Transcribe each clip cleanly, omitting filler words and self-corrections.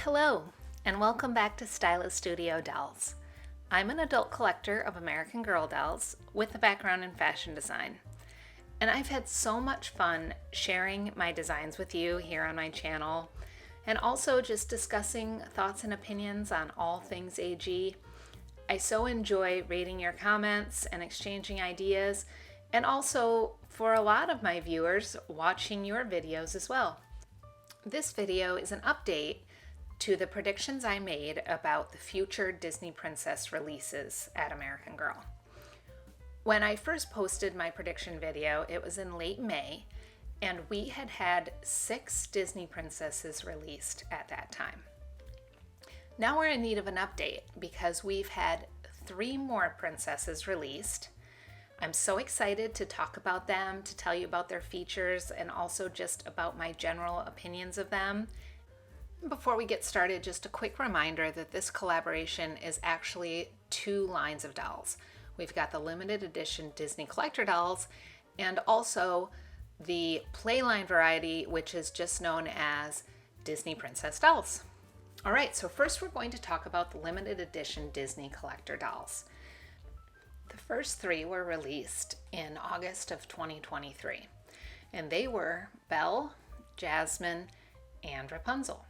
Hello, and welcome back to Stylist Studio Dolls. I'm an adult collector of American Girl dolls with a background in fashion design. And I've had so much fun sharing my designs with you here on my channel, and also just discussing thoughts and opinions on all things AG. I so enjoy reading your comments and exchanging ideas, and also for a lot of my viewers, watching your videos as well. This video is an update to the predictions I made about the future Disney Princess releases at American Girl. When I first posted my prediction video, it was in late May, and we had 6 Disney princesses released at that time. Now we're in need of an update because we've had 3 more princesses released. I'm so excited to talk about them, to tell you about their features, and also just about my general opinions of them. Before we get started, just a quick reminder that this collaboration is actually 2 lines of dolls. We've got the limited edition Disney collector dolls and also the Playline variety, which is just known as Disney Princess dolls. All right, so first we're going to talk about the limited edition Disney collector dolls. The first 3 were released in August of 2023, and they were Belle, Jasmine, and Rapunzel.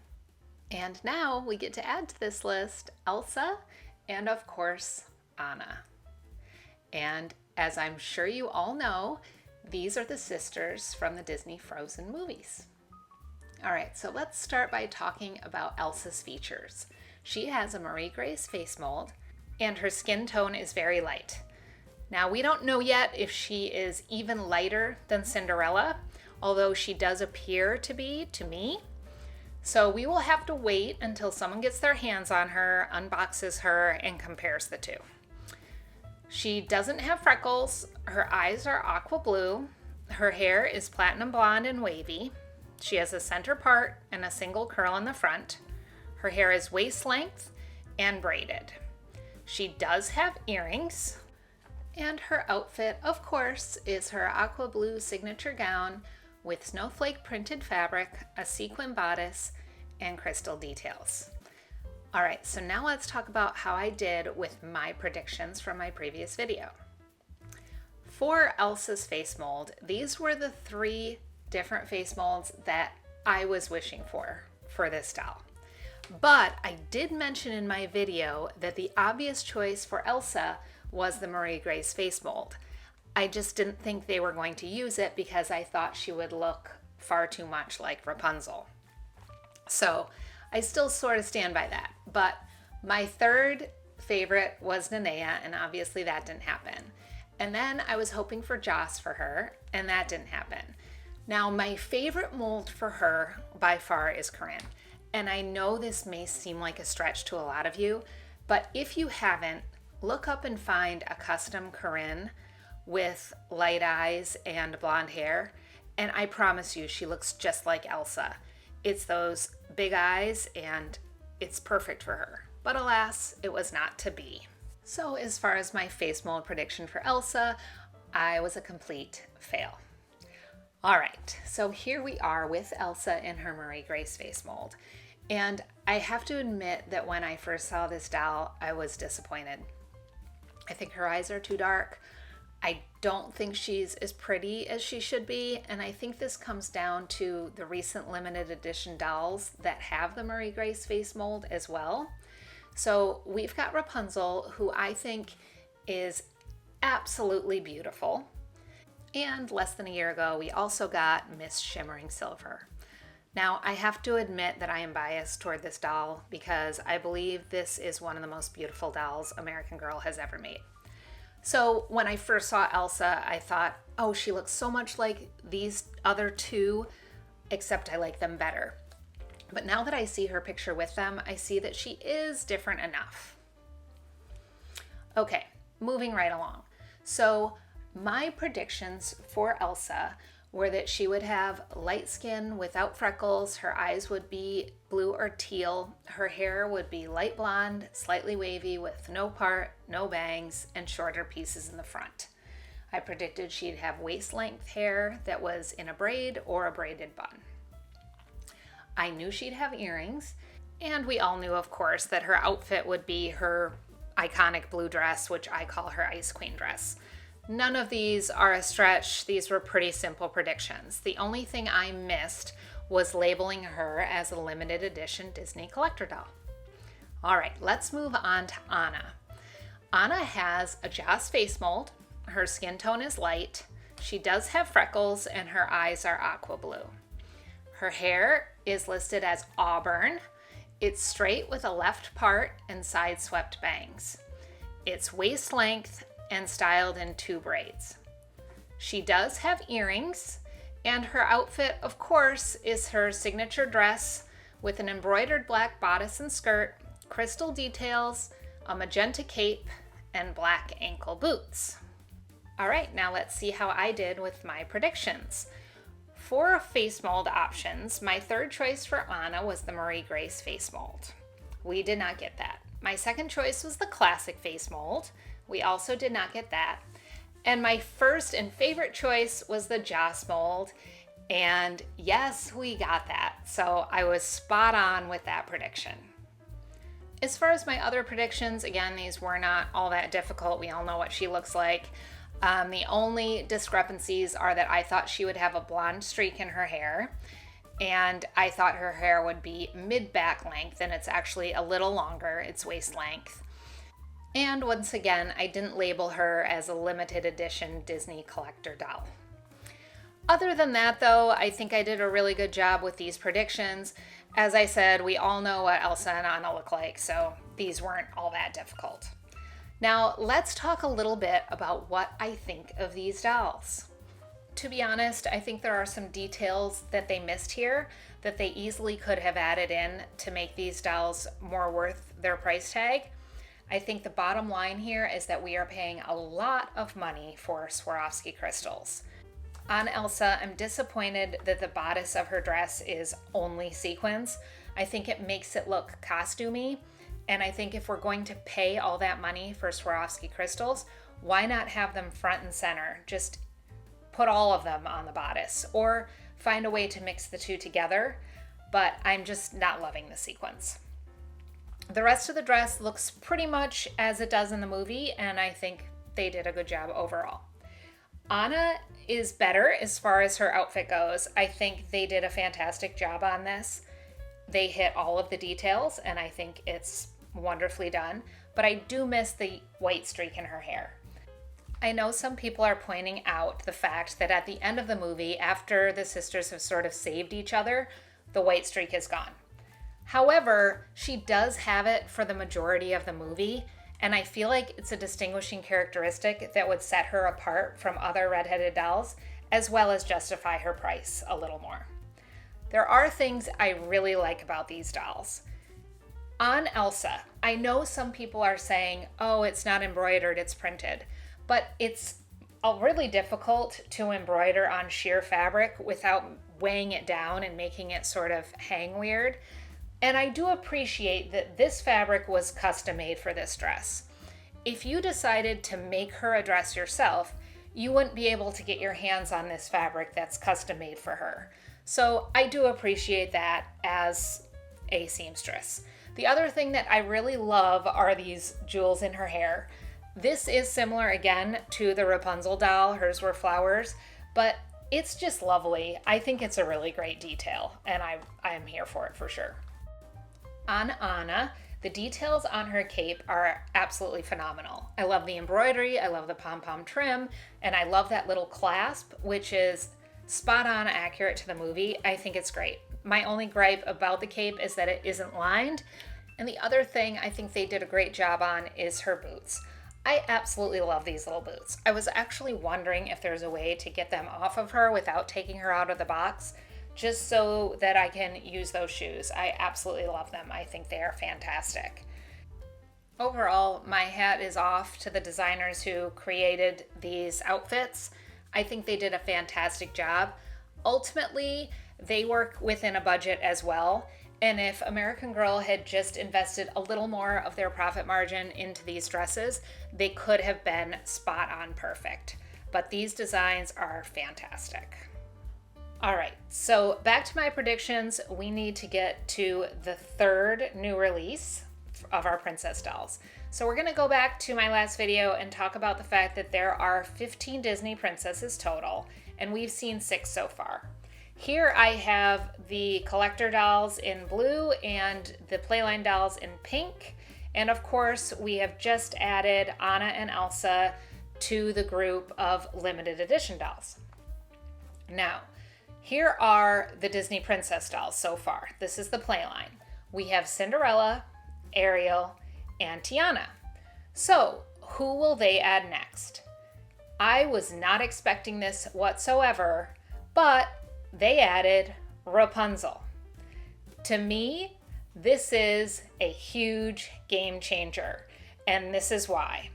And now we get to add to this list Elsa and, of course, Anna. And as I'm sure you all know, these are the sisters from the Disney Frozen movies. All right, so let's start by talking about Elsa's features. She has a Marie Grace face mold, and her skin tone is very light. Now, we don't know yet if she is even lighter than Cinderella, although she does appear to be to me. So we will have to wait until someone gets their hands on her, unboxes her, and compares the 2. She doesn't have freckles. Her eyes are aqua blue. Her hair is platinum blonde and wavy. She has a center part and a single curl in the front. Her hair is waist length and braided. She does have earrings. And her outfit, of course, is her aqua blue signature gown with snowflake printed fabric, a sequin bodice, and crystal details. All right, so now let's talk about how I did with my predictions from my previous video. For Elsa's face mold, these were the 3 different face molds that I was wishing for this doll. But I did mention in my video that the obvious choice for Elsa was the Marie Grace face mold. I just didn't think they were going to use it because I thought she would look far too much like Rapunzel. So I still sort of stand by that. But my 3rd favorite was Nanea, and obviously that didn't happen. And then I was hoping for Joss for her, and that didn't happen. Now, my favorite mold for her by far is Corinne. And I know this may seem like a stretch to a lot of you, but if you haven't, look up and find a custom Corinne with light eyes and blonde hair, and I promise you she looks just like Elsa. It's those big eyes, and it's perfect for her. But alas, it was not to be. So as far as my face mold prediction for Elsa, I was a complete fail. All right, so here we are with Elsa in her Marie Grace face mold. And I have to admit that when I first saw this doll, I was disappointed. I think her eyes are too dark. I don't think she's as pretty as she should be, and I think this comes down to the recent limited edition dolls that have the Marie Grace face mold as well. So we've got Rapunzel, who I think is absolutely beautiful. And less than a year ago, we also got Miss Shimmering Silver. Now, I have to admit that I am biased toward this doll because I believe this is one of the most beautiful dolls American Girl has ever made. So when I first saw Elsa, I thought, oh, she looks so much like these other 2, except I like them better. But now that I see her picture with them, I see that she is different enough. Okay, moving right along. So my predictions for Elsa were that she would have light skin without freckles, her eyes would be blue or teal, her hair would be light blonde, slightly wavy with no part, no bangs, and shorter pieces in the front. I predicted she'd have waist-length hair that was in a braid or a braided bun. I knew she'd have earrings, And we all knew, of course, that her outfit would be her iconic blue dress, which I call her Ice Queen dress. None of these are a stretch. These were pretty simple predictions. The only thing I missed was labeling her as a limited edition Disney collector doll. All right, let's move on to Anna. Anna has a Joss face mold. Her skin tone is light. She does have freckles and her eyes are aqua blue. Her hair is listed as auburn. It's straight with a left part and side swept bangs. It's waist length and styled in 2 braids. She does have earrings, and her outfit, of course, is her signature dress with an embroidered black bodice and skirt, crystal details, a magenta cape, and black ankle boots. All right, now let's see how I did with my predictions. For face mold options, my third choice for Anna was the Marie Grace face mold. We did not get that. My second choice was the classic face mold. We also did not get that. And my first and favorite choice was the Joss mold. And yes, we got that. So I was spot on with that prediction. As far as my other predictions, again, these were not all that difficult. We all know what she looks like. The only discrepancies are that I thought she would have a blonde streak in her hair, and I thought her hair would be mid-back length, and it's actually a little longer. It's waist length. And once again, I didn't label her as a limited edition Disney collector doll. Other than that, though, I think I did a really good job with these predictions. As I said, we all know what Elsa and Anna look like, so these weren't all that difficult. Now, let's talk a little bit about what I think of these dolls. To be honest, I think there are some details that they missed here that they easily could have added in to make these dolls more worth their price tag. I think the bottom line here is that we are paying a lot of money for Swarovski crystals. On Elsa, I'm disappointed that the bodice of her dress is only sequins. I think it makes it look costumey. And I think if we're going to pay all that money for Swarovski crystals, why not have them front and center? Just put all of them on the bodice or find a way to mix the two together. But I'm just not loving the sequins. The rest of the dress looks pretty much as it does in the movie, and I think they did a good job overall. Anna is better as far as her outfit goes. I think they did a fantastic job on this. They hit all of the details, and I think it's wonderfully done, but I do miss the white streak in her hair. I know some people are pointing out the fact that at the end of the movie, after the sisters have sort of saved each other, the white streak is gone. However, she does have it for the majority of the movie, and I feel like it's a distinguishing characteristic that would set her apart from other redheaded dolls, as well as justify her price a little more. There are things I really like about these dolls. On Elsa, I know some people are saying, oh, it's not embroidered, it's printed, but it's really difficult to embroider on sheer fabric without weighing it down and making it sort of hang weird. And I do appreciate that this fabric was custom made for this dress. If you decided to make her a dress yourself, you wouldn't be able to get your hands on this fabric that's custom made for her. So I do appreciate that as a seamstress. The other thing that I really love are these jewels in her hair. This is similar again to the Rapunzel doll. Hers were flowers, but it's just lovely. I think it's a really great detail, and I'm here for it for sure. On Anna, the details on her cape are absolutely phenomenal. I love the embroidery, I love the pom-pom trim, and I love that little clasp, which is spot on accurate to the movie. I think it's great. My only gripe about the cape is that it isn't lined. And the other thing I think they did a great job on is her boots. I absolutely love these little boots. I was actually wondering if there's a way to get them off of her without taking her out of the box, just so that I can use those shoes. I absolutely love them. I think they are fantastic. Overall, my hat is off to the designers who created these outfits. I think they did a fantastic job. Ultimately, they work within a budget as well. And if American Girl had just invested a little more of their profit margin into these dresses, they could have been spot on perfect. But these designs are fantastic. All right, so back to my predictions. We need to get to the third new release of our princess dolls. So we're going to go back to my last video and talk about the fact that there are 15 Disney princesses total, and we've seen 6 so far. Here I have the collector dolls in blue and the Playline dolls in pink. And of course, we have just added Anna and Elsa to the group of limited edition dolls. Now, here are the Disney princess dolls so far. This is the Playline. We have Cinderella, Ariel, and Tiana. So, who will they add next? I was not expecting this whatsoever, but they added Rapunzel. To me, this is a huge game changer, and this is why.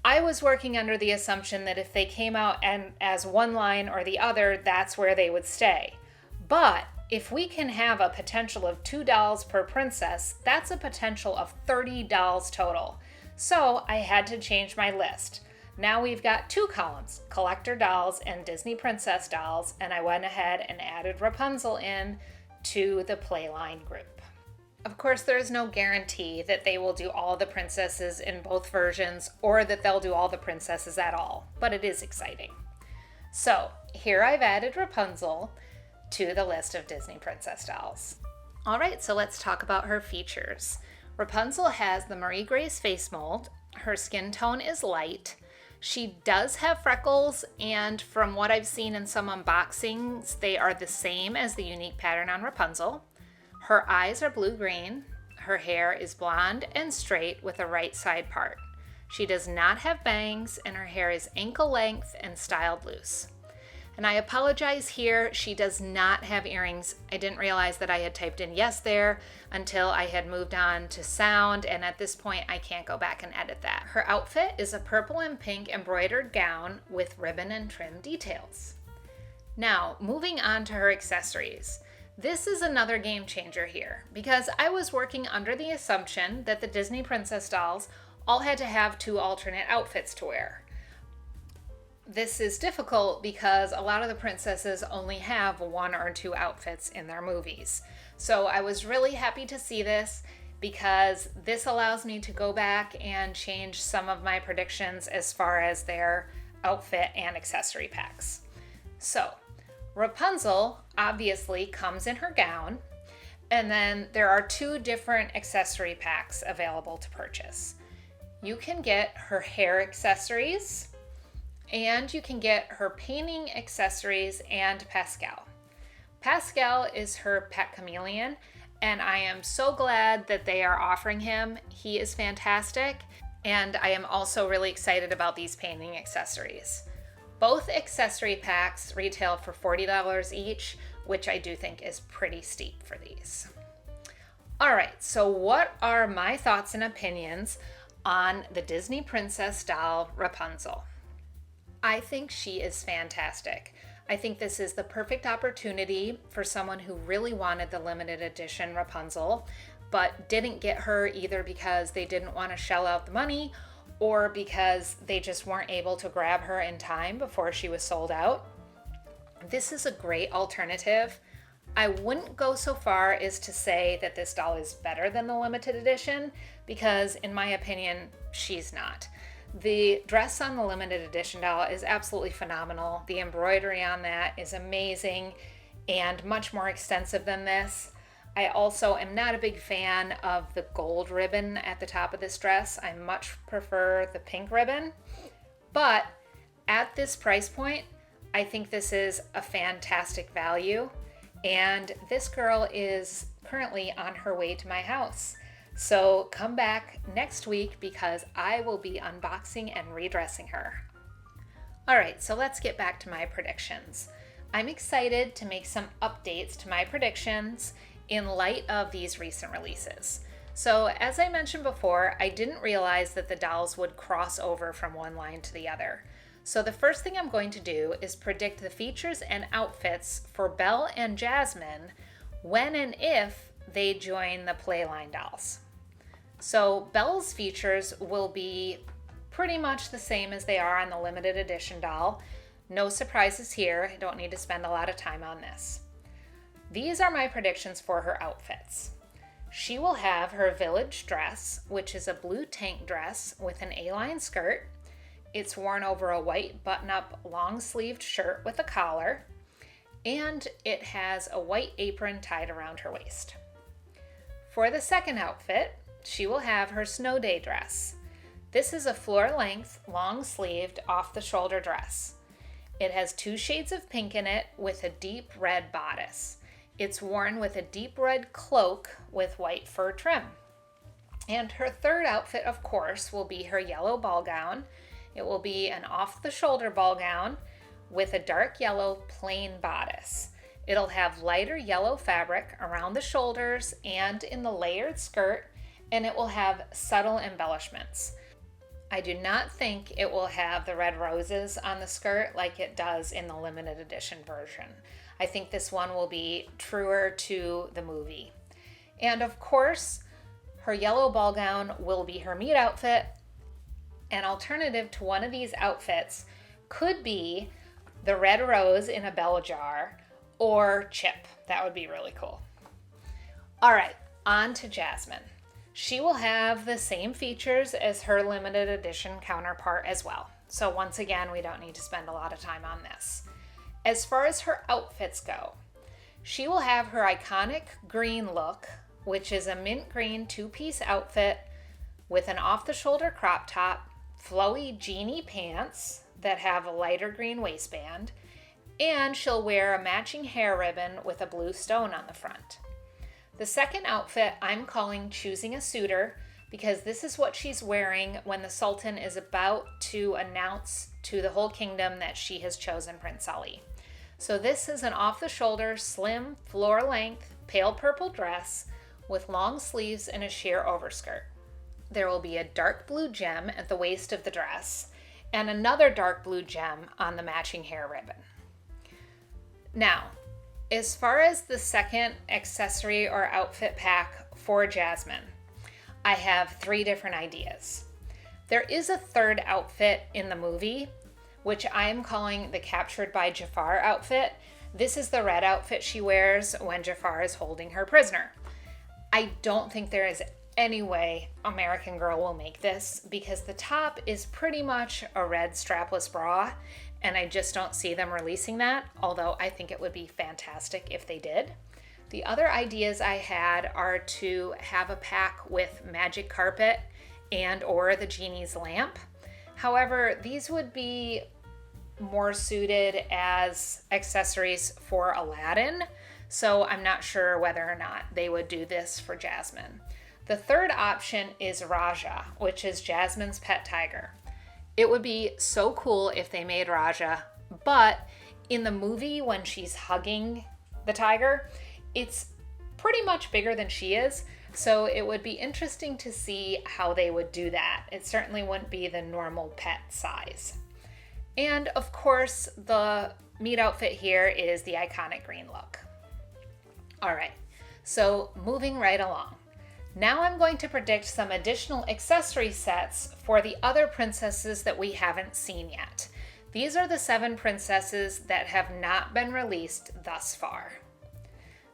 I was working under the assumption that if they came out and as one line or the other, that's where they would stay. But if we can have a potential of 2 dolls per princess, that's a potential of 30 dolls total. So I had to change my list. Now we've got 2 columns, collector dolls and Disney princess dolls, and I went ahead and added Rapunzel in to the Playline group. Of course, there is no guarantee that they will do all the princesses in both versions or that they'll do all the princesses at all, but it is exciting. So here I've added Rapunzel to the list of Disney princess dolls. All right, so let's talk about her features. Rapunzel has the Marie Grace face mold. Her skin tone is light. She does have freckles, and from what I've seen in some unboxings, they are the same as the unique pattern on Rapunzel. Her eyes are blue-green. Her hair is blonde and straight with a right side part. She does not have bangs, and her hair is ankle length and styled loose. And I apologize here, she does not have earrings. I didn't realize that I had typed in yes there until I had moved on to sound, and at this point I can't go back and edit that. Her outfit is a purple and pink embroidered gown with ribbon and trim details. Now, moving on to her accessories. This is another game changer here, because I was working under the assumption that the Disney princess dolls all had to have 2 alternate outfits to wear. This is difficult because a lot of the princesses only have 1 or 2 outfits in their movies. So I was really happy to see this because this allows me to go back and change some of my predictions as far as their outfit and accessory packs. So Rapunzel obviously comes in her gown, and then there are 2 different accessory packs available to purchase. You can get her hair accessories, and you can get her painting accessories and Pascal. Pascal is her pet chameleon, and I am so glad that they are offering him. He is fantastic, and I am also really excited about these painting accessories. Both accessory packs retail for $40 each, which I do think is pretty steep for these. All right, so what are my thoughts and opinions on the Disney princess doll Rapunzel? I think she is fantastic. I think this is the perfect opportunity for someone who really wanted the limited edition Rapunzel, but didn't get her either because they didn't want to shell out the money or because they just weren't able to grab her in time before she was sold out. This is a great alternative. I wouldn't go so far as to say that this doll is better than the limited edition because, in my opinion, she's not. The dress on the limited edition doll is absolutely phenomenal. The embroidery on that is amazing and much more extensive than this. I also am not a big fan of the gold ribbon at the top of this dress. I much prefer the pink ribbon. But at this price point, I think this is a fantastic value. And this girl is currently on her way to my house. So come back next week because I will be unboxing and redressing her. All right, so let's get back to my predictions. I'm excited to make some updates to my predictions in light of these recent releases. So as I mentioned before, I didn't realize that the dolls would cross over from one line to the other. So the first thing I'm going to do is predict the features and outfits for Belle and Jasmine when and if they join the Playline dolls. So Belle's features will be pretty much the same as they are on the limited edition doll. No surprises here. I don't need to spend a lot of time on this. These are my predictions for her outfits. She will have her village dress, which is a blue tank dress with an A-line skirt. It's worn over a white button-up long-sleeved shirt with a collar, and it has a white apron tied around her waist. For the second outfit, she will have her snow day dress. This is a floor-length, long-sleeved, off-the-shoulder dress. It has 2 shades of pink in it with a deep red bodice. It's worn with a deep red cloak with white fur trim. And her third outfit, of course, will be her yellow ball gown. It will be an off-the-shoulder ball gown with a dark yellow plain bodice. It'll have lighter yellow fabric around the shoulders and in the layered skirt, and it will have subtle embellishments. I do not think it will have the red roses on the skirt like it does in the limited edition version. I think this one will be truer to the movie. And of course, her yellow ball gown will be her meet outfit. An alternative to one of these outfits could be the red rose in a bell jar or Chip. That would be really cool. All right, on to Jasmine. She will have the same features as her limited edition counterpart as well. So once again, we don't need to spend a lot of time on this. As far as her outfits go, she will have her iconic green look, which is a mint green 2-piece outfit with an off-the-shoulder crop top, flowy jeany pants that have a lighter green waistband, and she'll wear a matching hair ribbon with a blue stone on the front. The second outfit I'm calling Choosing a Suitor because this is what she's wearing when the Sultan is about to announce to the whole kingdom that she has chosen Prince Ali. So this is an off-the-shoulder, slim, floor-length, pale purple dress with long sleeves and a sheer overskirt. There will be a dark blue gem at the waist of the dress and another dark blue gem on the matching hair ribbon. Now, as far as the second accessory or outfit pack for Jasmine, I have 3 different ideas. There is a third outfit in the movie, which I'm calling the Captured by Jafar outfit. This is the red outfit she wears when Jafar is holding her prisoner. I don't think there is any way American Girl will make this because the top is pretty much a red strapless bra, and I just don't see them releasing that, although I think it would be fantastic if they did. The other ideas I had are to have a pack with magic carpet and or the genie's lamp. However, these would be more suited as accessories for Aladdin, so I'm not sure whether or not they would do this for Jasmine. The third option is Raja, which is Jasmine's pet tiger. It would be so cool if they made Raja, but in the movie when she's hugging the tiger, it's pretty much bigger than she is, so it would be interesting to see how they would do that. It certainly wouldn't be the normal pet size. And of course, the meat outfit here is the iconic green look. All right, so moving right along. Now I'm going to predict some additional accessory sets for the other princesses that we haven't seen yet. These are the 7 princesses that have not been released thus far.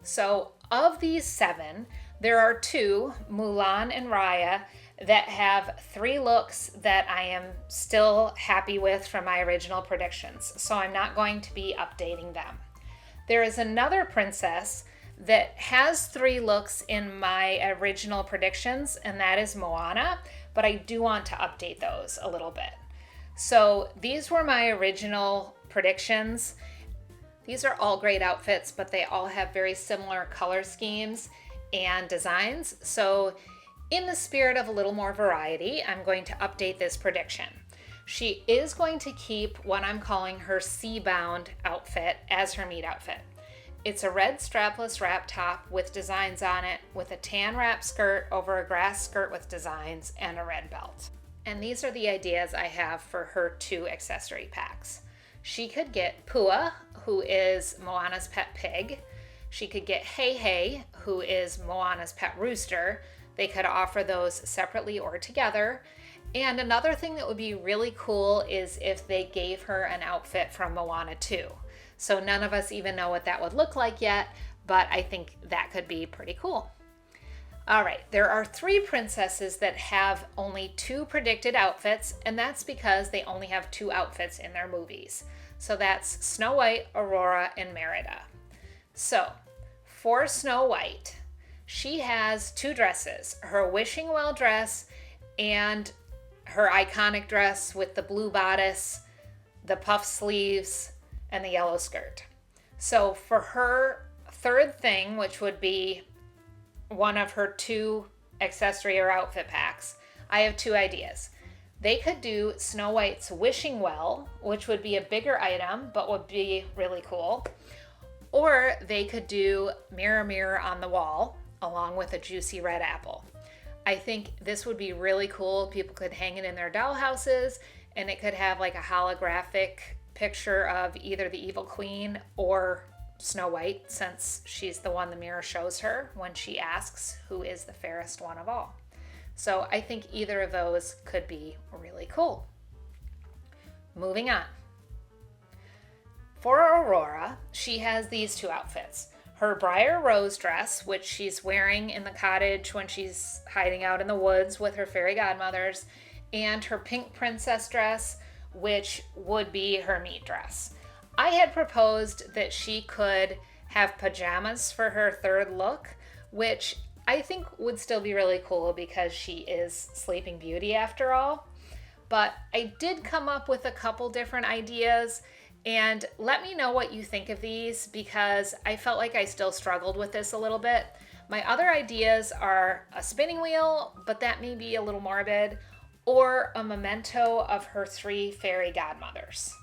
So of these 7, there are 2, Mulan and Raya, that have 3 looks that I am still happy with from my original predictions, so I'm not going to be updating them. There is another princess that has 3 looks in my original predictions, and that is Moana, but I do want to update those a little bit. So these were my original predictions. These are all great outfits, but they all have very similar color schemes and designs. So in the spirit of a little more variety, I'm going to update this prediction. She is going to keep what I'm calling her sea-bound outfit as her meet outfit. It's a red strapless wrap top with designs on it, with a tan wrap skirt over a grass skirt with designs and a red belt. And these are the ideas I have for her 2 accessory packs. She could get Pua, who is Moana's pet pig. She could get Hey Hey, who is Moana's pet rooster. They could offer those separately or together. And another thing that would be really cool is if they gave her an outfit from Moana 2. So none of us even know what that would look like yet, but I think that could be pretty cool. All right, there are 3 princesses that have only 2 predicted outfits, and that's because they only have 2 outfits in their movies. So that's Snow White, Aurora, and Merida. So for Snow White, she has 2 dresses, her Wishing Well dress and her iconic dress with the blue bodice, the puff sleeves, and the yellow skirt. So for her third thing, which would be one of her 2 accessory or outfit packs, I have 2 ideas. They could do Snow White's Wishing Well, which would be a bigger item, but would be really cool. Or they could do Mirror, Mirror on the Wall, along with a juicy red apple. I think this would be really cool. People could hang it in their doll houses, and it could have like a holographic picture of either the evil queen or Snow White, since she's the one the mirror shows her when she asks who is the fairest one of all. So I think either of those could be really cool. Moving on. For Aurora, she has these 2 outfits. Her Briar Rose dress, which she's wearing in the cottage when she's hiding out in the woods with her fairy godmothers, and her Pink Princess dress, which would be her meat dress. I had proposed that she could have pajamas for her third look, which I think would still be really cool because she is Sleeping Beauty after all. But I did come up with a couple different ideas, and let me know what you think of these because I felt like I still struggled with this a little bit. My other ideas are a spinning wheel, but that may be a little morbid, or a memento of her 3 fairy godmothers.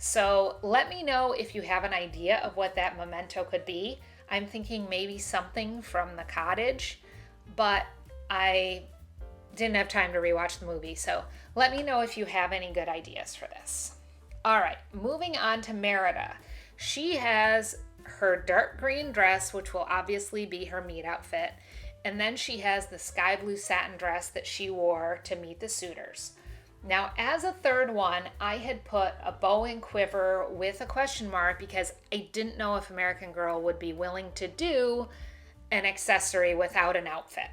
So let me know if you have an idea of what that memento could be. I'm thinking maybe something from the cottage, but I didn't have time to rewatch the movie, so let me know if you have any good ideas for this. All right, moving on to Merida. She has her dark green dress, which will obviously be her meet outfit, and then she has the sky blue satin dress that she wore to meet the suitors. Now, as a third one, I had put a bow and quiver with a question mark because I didn't know if American Girl would be willing to do an accessory without an outfit.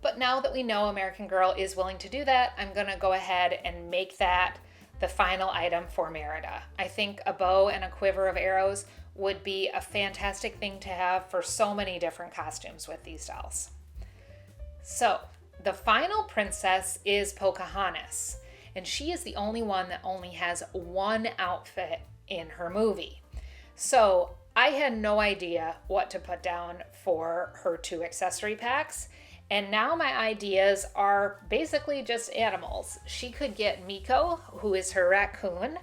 But now that we know American Girl is willing to do that, I'm going to go ahead and make that the final item for Merida. I think a bow and a quiver of arrows would be a fantastic thing to have for so many different costumes with these dolls. So, the final princess is Pocahontas, and she is the only one that only has 1 outfit in her movie. So I had no idea what to put down for her 2 accessory packs, and now my ideas are basically just animals. She could get Miko, who is her raccoon,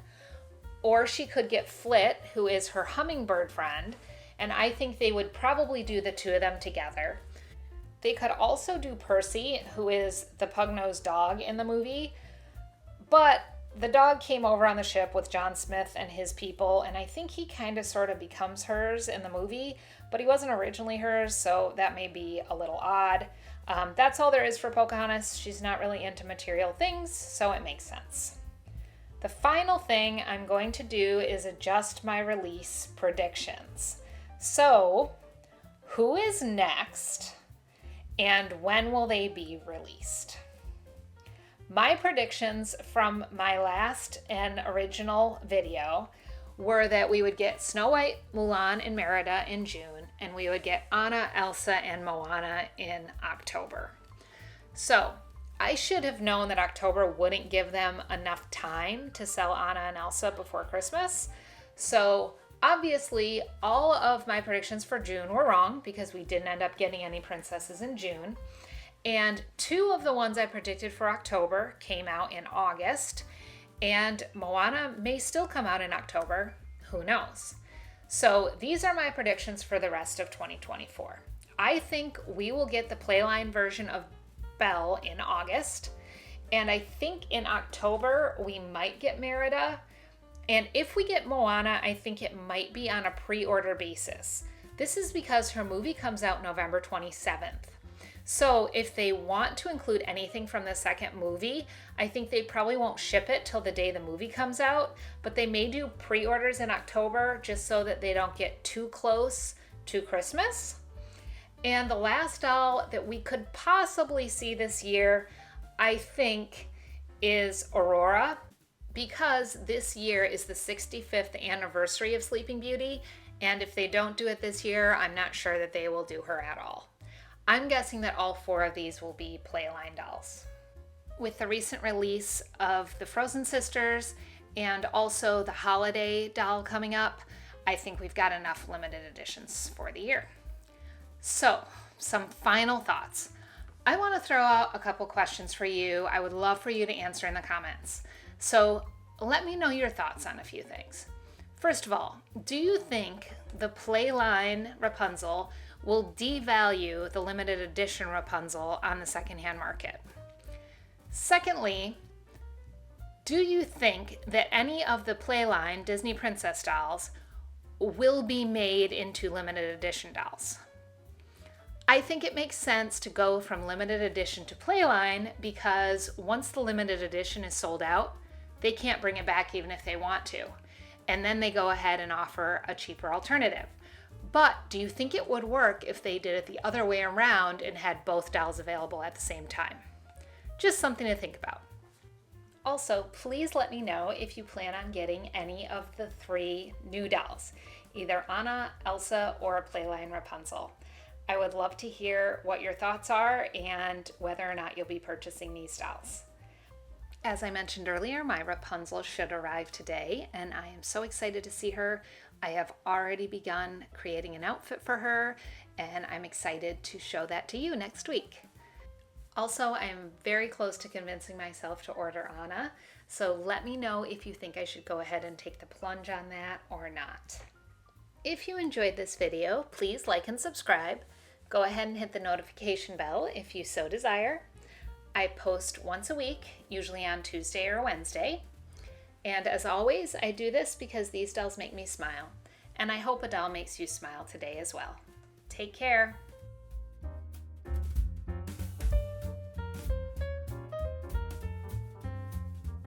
or she could get Flit, who is her hummingbird friend, and I think they would probably do the 2 of them together. They could also do Percy, who is the pug-nosed dog in the movie, but the dog came over on the ship with John Smith and his people, and I think he kind of sort of becomes hers in the movie, but he wasn't originally hers, so that may be a little odd. That's all there is for Pocahontas. She's not really into material things, so it makes sense. The final thing I'm going to do is adjust my release predictions. So, who is next? And when will they be released? My predictions from my last and original video were that we would get Snow White, Mulan, and Merida in June, and we would get Anna, Elsa, and Moana in October. So I should have known that October wouldn't give them enough time to sell Anna and Elsa before Christmas. So obviously, all of my predictions for June were wrong because we didn't end up getting any princesses in June. And 2 of the ones I predicted for October came out in August, and Moana may still come out in October. Who knows? So these are my predictions for the rest of 2024. I think we will get the Playline version of Belle in August, and I think in October we might get Merida. And if we get Moana, I think it might be on a pre-order basis. This is because her movie comes out November 27th. So if they want to include anything from the second movie, I think they probably won't ship it till the day the movie comes out, but they may do pre-orders in October just so that they don't get too close to Christmas. And the last doll that we could possibly see this year, I think, is Aurora, because this year is the 65th anniversary of Sleeping Beauty, and if they don't do it this year, I'm not sure that they will do her at all. I'm guessing that all 4 of these will be Playline dolls. With the recent release of the Frozen Sisters and also the holiday doll coming up, I think we've got enough limited editions for the year. So, some final thoughts. I want to throw out a couple questions for you. I would love for you to answer in the comments. So, let me know your thoughts on a few things. First of all, do you think the Playline Rapunzel will devalue the limited edition Rapunzel on the secondhand market? Secondly, do you think that any of the Playline Disney Princess dolls will be made into limited edition dolls? I think it makes sense to go from limited edition to Playline because once the limited edition is sold out, they can't bring it back even if they want to. And then they go ahead and offer a cheaper alternative. But do you think it would work if they did it the other way around and had both dolls available at the same time? Just something to think about. Also, please let me know if you plan on getting any of the 3 new dolls, either Anna, Elsa, or Playline Rapunzel. I would love to hear what your thoughts are and whether or not you'll be purchasing these dolls. As I mentioned earlier, my Rapunzel should arrive today, and I am so excited to see her. I have already begun creating an outfit for her, and I'm excited to show that to you next week. Also, I am very close to convincing myself to order Anna, so let me know if you think I should go ahead and take the plunge on that or not. If you enjoyed this video, please like and subscribe. Go ahead and hit the notification bell if you so desire. I post once a week, usually on Tuesday or Wednesday. And as always, I do this because these dolls make me smile. And I hope a doll makes you smile today as well. Take care.